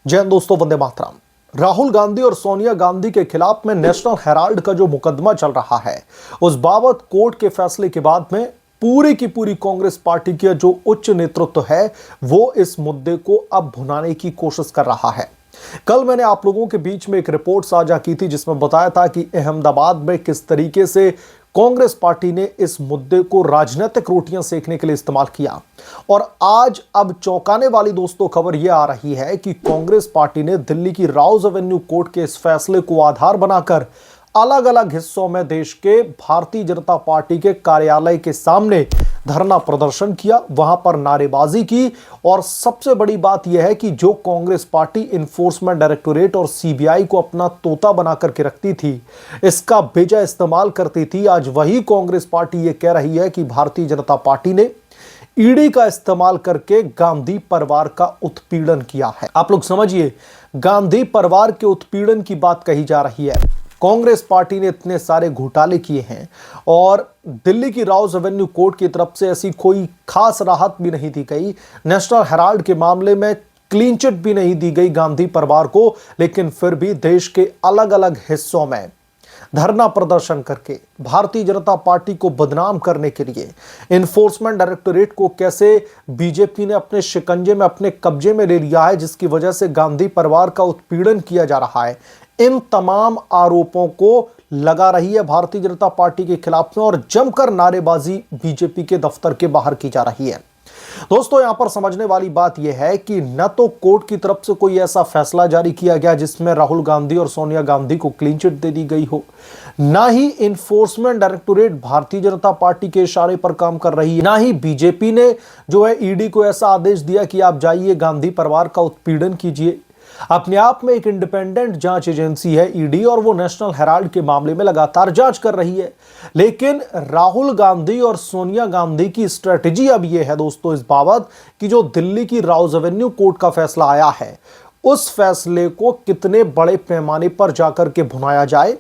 जय हिंद दोस्तों, वंदे मातरम। राहुल गांधी और सोनिया गांधी के खिलाफ में नेशनल हेराल्ड का जो मुकदमा चल रहा है, उस बाबत कोर्ट के फैसले के बाद में पूरी की पूरी कांग्रेस पार्टी का जो उच्च नेतृत्व है वो इस मुद्दे को अब भुनाने की कोशिश कर रहा है। कल मैंने आप लोगों के बीच में एक रिपोर्ट साझा की थी जिसमें बताया था कि अहमदाबाद में किस तरीके से कांग्रेस पार्टी ने इस मुद्दे को राजनीतिक रोटियां सेकने के लिए इस्तेमाल किया। और आज अब चौंकाने वाली दोस्तों खबर यह आ रही है कि कांग्रेस पार्टी ने दिल्ली की राउज एवेन्यू कोर्ट के इस फैसले को आधार बनाकर अलग अलग हिस्सों में देश के भारतीय जनता पार्टी के कार्यालय के सामने धरना प्रदर्शन किया, वहां पर नारेबाजी की। और सबसे बड़ी बात यह है कि जो कांग्रेस पार्टी इन्फोर्समेंट डायरेक्टोरेट और सीबीआई को अपना तोता बना करके रखती थी, इसका बेजा इस्तेमाल करती थी, आज वही कांग्रेस पार्टी यह कह रही है कि भारतीय जनता पार्टी ने ईडी का इस्तेमाल करके गांधी परिवार का उत्पीड़न किया है। आप लोग समझिए, गांधी परिवार के उत्पीड़न की बात कही जा रही है। कांग्रेस पार्टी ने इतने सारे घोटाले किए हैं और दिल्ली की राउज एवेन्यू कोर्ट की तरफ से ऐसी कोई खास राहत भी नहीं दी गई। नेशनल हेराल्ड के मामले में क्लीन चिट भी नहीं दी गई गांधी परिवार को, लेकिन फिर भी देश के अलग अलग हिस्सों में धरना प्रदर्शन करके भारतीय जनता पार्टी को बदनाम करने के लिए इन्फोर्समेंट डायरेक्टोरेट को कैसे बीजेपी ने अपने शिकंजे में, अपने कब्जे में ले लिया है, जिसकी वजह से गांधी परिवार का उत्पीड़न किया जा रहा है, इन तमाम आरोपों को लगा रही है भारतीय जनता पार्टी के खिलाफ में और जमकर नारेबाजी बीजेपी के दफ्तर के बाहर की जा रही है। दोस्तों, यहां पर समझने वाली बात यह है कि न तो कोर्ट की तरफ से कोई ऐसा फैसला जारी किया गया जिसमें राहुल गांधी और सोनिया गांधी को क्लीन चिट दे दी गई हो, ना ही enforcement directorate Bharatiya Janata party के इशारे पर काम कर रही है, ना ही बीजेपी ने जो है ईडी को ऐसा आदेश दिया कि आप जाइए गांधी परिवार का उत्पीड़न कीजिए। अपने आप में एक इंडिपेंडेंट जांच एजेंसी है ईडी और वो नेशनल हेराल्ड के मामले में लगातार जांच कर रही है। लेकिन राहुल गांधी और सोनिया गांधी की स्ट्रेटजी अब ये है दोस्तों इस बाबत कि जो दिल्ली की राउज एवेन्यू कोर्ट का फैसला आया है, उस फैसले को कितने बड़े पैमाने पर जाकर के भुनाया जाए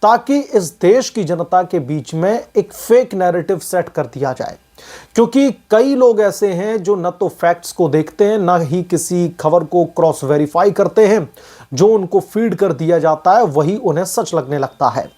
ताकि इस देश की जनता के बीच में एक फेक नैरेटिव सेट कर दिया जाए। क्योंकि कई लोग ऐसे हैं जो न तो फैक्ट्स को देखते हैं, न ही किसी खबर को क्रॉस वेरीफाई करते हैं। जो उनको फीड कर दिया जाता है वही उन्हें सच लगने लगता है।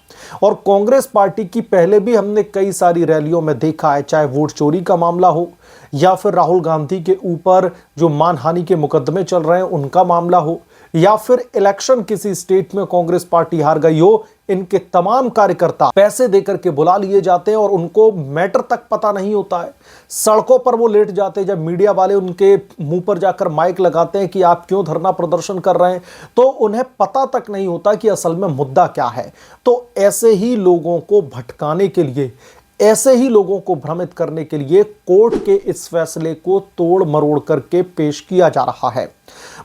और कांग्रेस पार्टी की पहले भी हमने कई सारी रैलियों में देखा है, चाहे वोट चोरी का मामला हो या फिर राहुल गांधी के ऊपर जो मानहानि के मुकदमे चल रहे हैं उनका मामला हो, या फिर इलेक्शन किसी स्टेट में कांग्रेस पार्टी हार गई हो, इनके तमाम कार्यकर्ता पैसे देकर के बुला लिए जाते हैं और उनको मैटर तक पता नहीं होता है। सड़कों पर वो लेट जाते हैं, जब मीडिया वाले उनके मुंह पर जाकर माइक लगाते हैं कि आप क्यों धरना प्रदर्शन कर रहे हैं, तो उन्हें पता तक नहीं होता कि असल में मुद्दा क्या है। तो ऐसे ही लोगों को भटकाने के लिए, ऐसे ही लोगों को भ्रमित करने के लिए कोर्ट के इस फैसले को तोड़ मरोड़ करके पेश किया जा रहा है।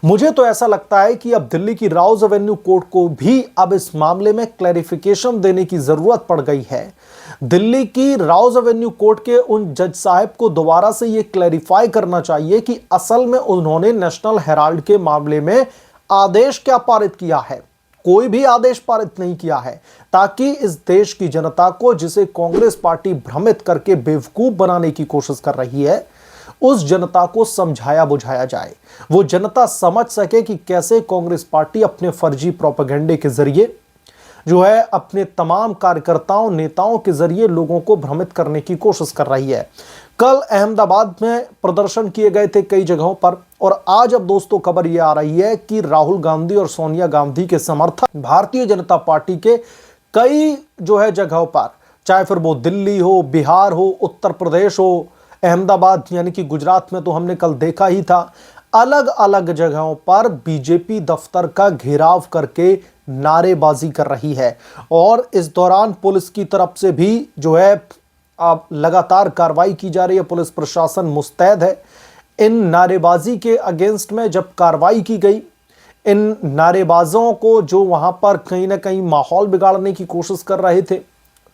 मुझे तो ऐसा लगता है कि अब दिल्ली की राउज एवेन्यू कोर्ट को भी अब इस मामले में क्लैरिफिकेशन देने की जरूरत पड़ गई है। दिल्ली की राउज एवेन्यू कोर्ट के उन जज साहब को दोबारा से यह क्लैरिफाई करना चाहिए कि असल में उन्होंने नेशनल हेराल्ड के मामले में आदेश क्या पारित किया है। कोई भी आदेश पारित नहीं किया है, ताकि इस देश की जनता को, जिसे कांग्रेस पार्टी भ्रमित करके बेवकूफ बनाने की कोशिश कर रही है, उस जनता को समझाया बुझाया जाए। वो जनता समझ सके कि कैसे कांग्रेस पार्टी अपने फर्जी प्रोपेगेंडे के जरिए जो है अपने तमाम कार्यकर्ताओं, नेताओं के जरिए लोगों को भ्रमित करने की कोशिश कर रही है। कल अहमदाबाद में प्रदर्शन किए गए थे कई जगहों पर, और आज अब दोस्तों खबर यह आ रही है कि राहुल गांधी और सोनिया गांधी के समर्थक भारतीय जनता पार्टी के कई जो है जगहों पर, चाहे फिर वो दिल्ली हो, बिहार हो, उत्तर प्रदेश हो, अहमदाबाद यानी कि गुजरात में तो हमने कल देखा ही था, अलग अलग जगहों पर बीजेपी दफ्तर का घेराव करके नारेबाजी कर रही है। और इस दौरान पुलिस की तरफ से भी जो है अब लगातार कार्रवाई की जा रही है। पुलिस प्रशासन मुस्तैद है। इन नारेबाजी के अगेंस्ट में जब कार्रवाई की गई, इन नारेबाजों को जो वहां पर कहीं ना कहीं माहौल बिगाड़ने की कोशिश कर रहे थे,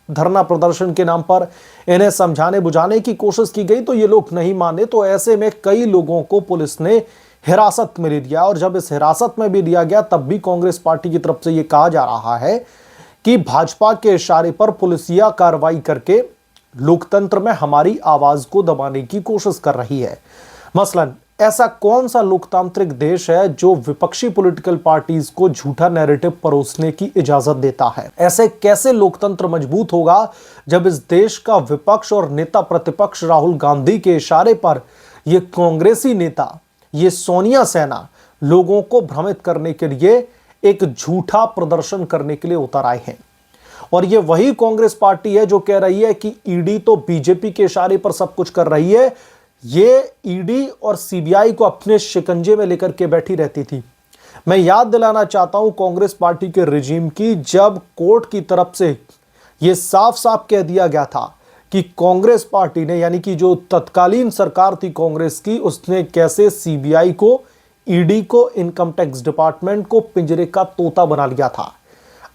धरना प्रदर्शन के नाम पर इन्हें समझाने बुझाने की कोशिश की गई, तो ये लोग नहीं माने। तो ऐसे में कई लोगों को पुलिस ने हिरासत में ले लिया, और जब इस हिरासत में भी लिया गया तब भी कांग्रेस पार्टी की तरफ से यह कहा जा रहा है कि भाजपा के इशारे पर पुलिसिया कार्रवाई करके लोकतंत्र में हमारी आवाज को दबाने की कोशिश कर रही है। मसलन ऐसा कौन सा लोकतांत्रिक देश है जो विपक्षी पॉलिटिकल पार्टीज को झूठा नैरेटिव परोसने की इजाजत देता है? ऐसे कैसे लोकतंत्र मजबूत होगा जब इस देश का विपक्ष और नेता प्रतिपक्ष राहुल गांधी के इशारे पर ये कांग्रेसी नेता, ये सोनिया सेना लोगों को भ्रमित करने के लिए एक झूठा प्रदर्शन करने के लिए उतर आए हैं। और ये वही कांग्रेस पार्टी है जो कह रही है कि ईडी तो बीजेपी के इशारे पर सब कुछ कर रही है, ये ईडी और सीबीआई को अपने शिकंजे में लेकर के बैठी रहती थी। मैं याद दिलाना चाहता हूं कांग्रेस पार्टी के रिजीम की, जब कोर्ट की तरफ से यह साफ साफ कह दिया गया था कि कांग्रेस पार्टी ने, यानी कि जो तत्कालीन सरकार थी कांग्रेस की, उसने कैसे सीबीआई को, ईडी को, इनकम टैक्स डिपार्टमेंट को पिंजरे का तोता बना लिया था।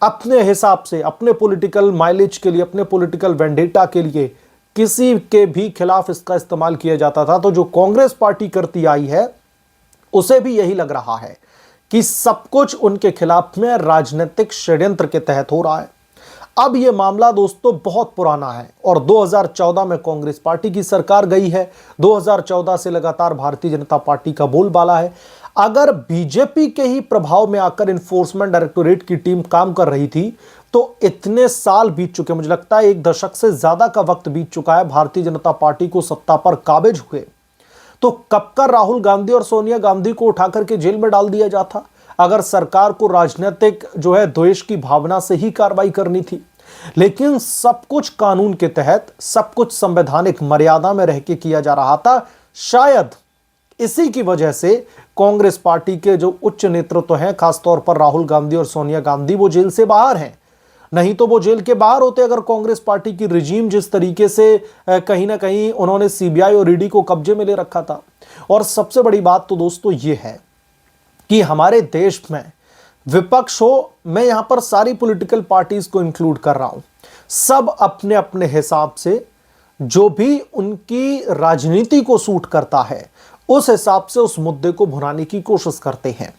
अपने हिसाब से, अपने पॉलिटिकल माइलेज के लिए, अपने पॉलिटिकल वेंडेटा के लिए किसी के भी खिलाफ इसका इस्तेमाल किया जाता था। तो जो कांग्रेस पार्टी करती आई है उसे भी यही लग रहा है कि सब कुछ उनके खिलाफ में राजनीतिक षड्यंत्र के तहत हो रहा है। अब यह मामला दोस्तों बहुत पुराना है और 2014 में कांग्रेस पार्टी की सरकार गई है। 2014 से लगातार भारतीय जनता पार्टी का बोलबाला है। अगर बीजेपी के ही प्रभाव में आकर इन्फोर्समेंट डायरेक्टोरेट की टीम काम कर रही थी तो इतने साल बीत चुके, मुझे लगता है 1 दशक से ज्यादा का वक्त बीत चुका है भारतीय जनता पार्टी को सत्ता पर काबिज हुए, तो कब का राहुल गांधी और सोनिया गांधी को उठा करके जेल में डाल दिया जाता अगर सरकार को राजनीतिक जो है द्वेष की भावना से ही कार्रवाई करनी थी। लेकिन सब कुछ कानून के तहत, सब कुछ संवैधानिक मर्यादा में रह के किया जा रहा था। शायद इसी की वजह से कांग्रेस पार्टी के जो उच्च नेतृत्व हैं, खासतौर पर राहुल गांधी और सोनिया गांधी, वो जेल से बाहर हैं। नहीं तो वो जेल के बाहर होते अगर कांग्रेस पार्टी की रिजीम जिस तरीके से कहीं ना कहीं उन्होंने सीबीआई और ईडी को कब्जे में ले रखा था। और सबसे बड़ी बात तो दोस्तों ये है कि हमारे देश में विपक्ष हो, मैं यहां पर सारी पॉलिटिकल पार्टीज को इंक्लूड कर रहा हूं, सब अपने अपने हिसाब से जो भी उनकी राजनीति को सूट करता है उस हिसाब से उस मुद्दे को भुनाने की कोशिश करते हैं।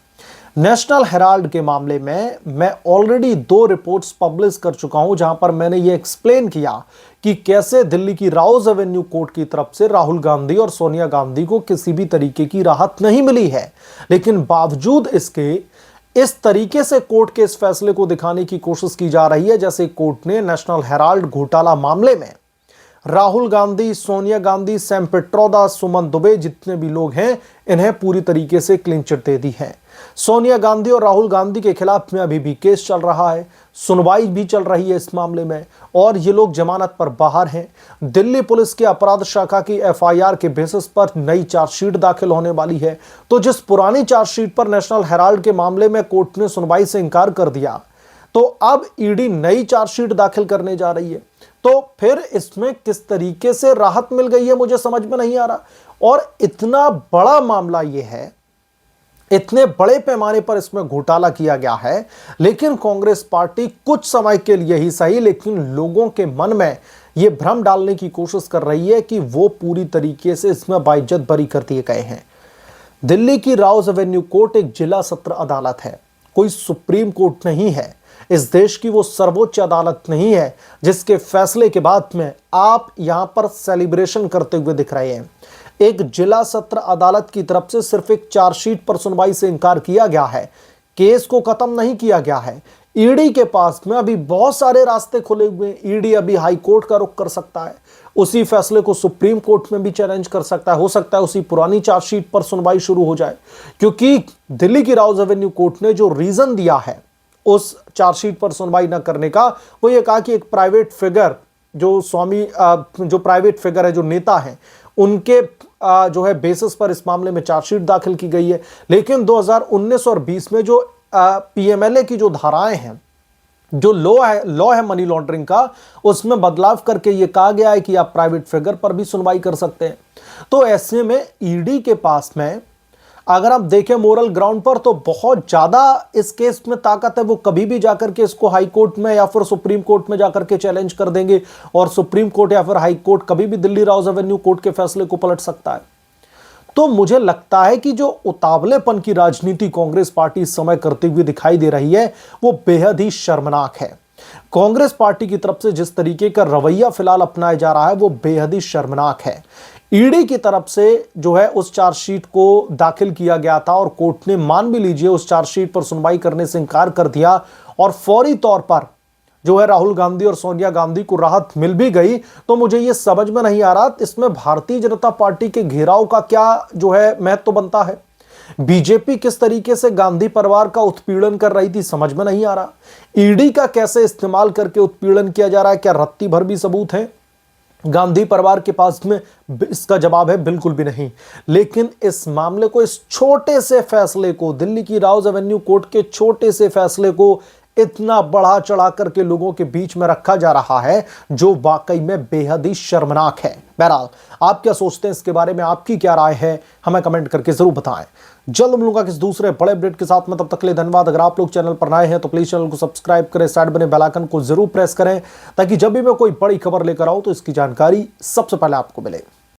नेशनल हेराल्ड के मामले में मैं ऑलरेडी 2 रिपोर्ट्स पब्लिश कर चुका हूं जहां पर मैंने ये एक्सप्लेन किया कि कैसे दिल्ली की राउज एवेन्यू कोर्ट की तरफ से राहुल गांधी और सोनिया गांधी को किसी भी तरीके की राहत नहीं मिली है। लेकिन बावजूद इसके इस तरीके से कोर्ट के इस फैसले को दिखाने की कोशिश की जा रही है जैसे कोर्ट ने नेशनल हेराल्ड घोटाला मामले में राहुल गांधी, सोनिया गांधी, सैम पिट्रोदा, सुमन दुबे, जितने भी लोग हैं, इन्हें पूरी तरीके से क्लीन चिट दे दी है। सोनिया गांधी और राहुल गांधी के खिलाफ में अभी भी केस चल रहा है, सुनवाई भी चल रही है इस मामले में और ये लोग जमानत पर बाहर हैं। दिल्ली पुलिस के अपराध शाखा की एफआईआर के बेसिस पर नई चार्जशीट दाखिल होने वाली है। तो जिस पुरानी चार्जशीट पर नेशनल हेराल्ड के मामले में कोर्ट ने सुनवाई से इनकार कर दिया, तो अब ईडी नई चार्जशीट दाखिल करने जा रही है। तो फिर इसमें किस तरीके से राहत मिल गई है मुझे समझ में नहीं आ रहा। और इतना बड़ा मामला यह है, इतने बड़े पैमाने पर इसमें घोटाला किया गया है, लेकिन कांग्रेस पार्टी कुछ समय के लिए ही सही लेकिन लोगों के मन में यह भ्रम डालने की कोशिश कर रही है कि वो पूरी तरीके से इसमें बाइज्जत बरी कर दिए गए हैं। दिल्ली की राउज एवेन्यू कोर्ट एक जिला सत्र अदालत है, कोई सुप्रीम कोर्ट नहीं है। इस देश की वो सर्वोच्च अदालत नहीं है जिसके फैसले के बाद में आप यहां पर सेलिब्रेशन करते हुए दिख रहे हैं। एक जिला सत्र अदालत की तरफ से सिर्फ एक चार्जशीट पर सुनवाई से इनकार किया गया है, केस को खत्म नहीं किया गया है। ईडी के पास में अभी बहुत सारे रास्ते खुले हुए हैं। ईडी अभी हाई कोर्ट का रुख कर सकता है, उसी फैसले को सुप्रीम कोर्ट में भी चैलेंज कर सकता है। हो सकता है उसी पुरानी चार्जशीट पर सुनवाई शुरू हो जाए, क्योंकि दिल्ली की राउज एवेन्यू कोर्ट ने जो रीजन दिया है उस चार्जशीट पर सुनवाई न करने का, वो ये कहा कि एक प्राइवेट फिगर जो प्राइवेट फिगर है, जो नेता है, उनके जो है बेसिस पर इस मामले में चार्जशीट दाखिल की गई है। लेकिन 2019 और 20 में जो पीएमएलए की जो धाराएं हैं, जो लॉ है मनी लॉन्ड्रिंग का, उसमें बदलाव करके ये कहा गया है कि आप प्राइवेट फिगर पर भी सुनवाई कर सकते हैं। तो ऐसे में ईडी के पास में अगर आप देखें मोरल ग्राउंड पर तो बहुत ज्यादा इस केस में ताकत है। वो कभी भी जाकर के इसको हाई कोर्ट में या फिर सुप्रीम कोर्ट में जाकर के चैलेंज कर देंगे और सुप्रीम कोर्ट या फिर हाई कोर्ट कभी भी दिल्ली राउज एवेन्यू कोर्ट के फैसले को पलट सकता है। तो मुझे लगता है कि जो उतावलेपन की राजनीति कांग्रेस पार्टी इस समय करते हुए दिखाई दे रही है वो बेहद ही शर्मनाक है। कांग्रेस पार्टी की तरफ से जिस तरीके का रवैया फिलहाल अपनाया जा रहा है वो बेहद ही शर्मनाक है। ईडी की तरफ से जो है उस चार्जशीट को दाखिल किया गया था और कोर्ट ने मान भी लीजिए उस चार्जशीट पर सुनवाई करने से इनकार कर दिया और फौरी तौर पर जो है राहुल गांधी और सोनिया गांधी को राहत मिल भी गई। तो मुझे यह समझ में नहीं आ रहा इसमें भारतीय जनता पार्टी के घेराव का क्या जो है महत्व बनता है। बीजेपी किस तरीके से गांधी परिवार का उत्पीड़न कर रही थी समझ में नहीं आ रहा। ईडी का कैसे इस्तेमाल करके उत्पीड़न किया जा रहा है, क्या रत्ती भर भी सबूत है गांधी परिवार के पास में? इसका जवाब है बिल्कुल भी नहीं। लेकिन इस मामले को, इस छोटे से फैसले को, दिल्ली की राउज एवेन्यू कोर्ट के छोटे से फैसले को इतना बढ़ा चढ़ा करके लोगों के बीच में रखा जा रहा है जो वाकई में बेहद ही शर्मनाक है। बहरहाल आप क्या सोचते हैं इसके बारे में, आपकी क्या राय है, हमें कमेंट करके जरूर बताएं। जल्द मिलूंगा किस दूसरे बड़े अपडेट के साथ में, तब तक के लिए धन्यवाद। अगर आप लोग चैनल पर नए हैं तो प्लीज चैनल को सब्सक्राइब करें, साइड बने बेल आइकन को जरूर प्रेस करें ताकि जब भी मैं कोई बड़ी खबर लेकर आऊं तो इसकी जानकारी सबसे पहले आपको मिले।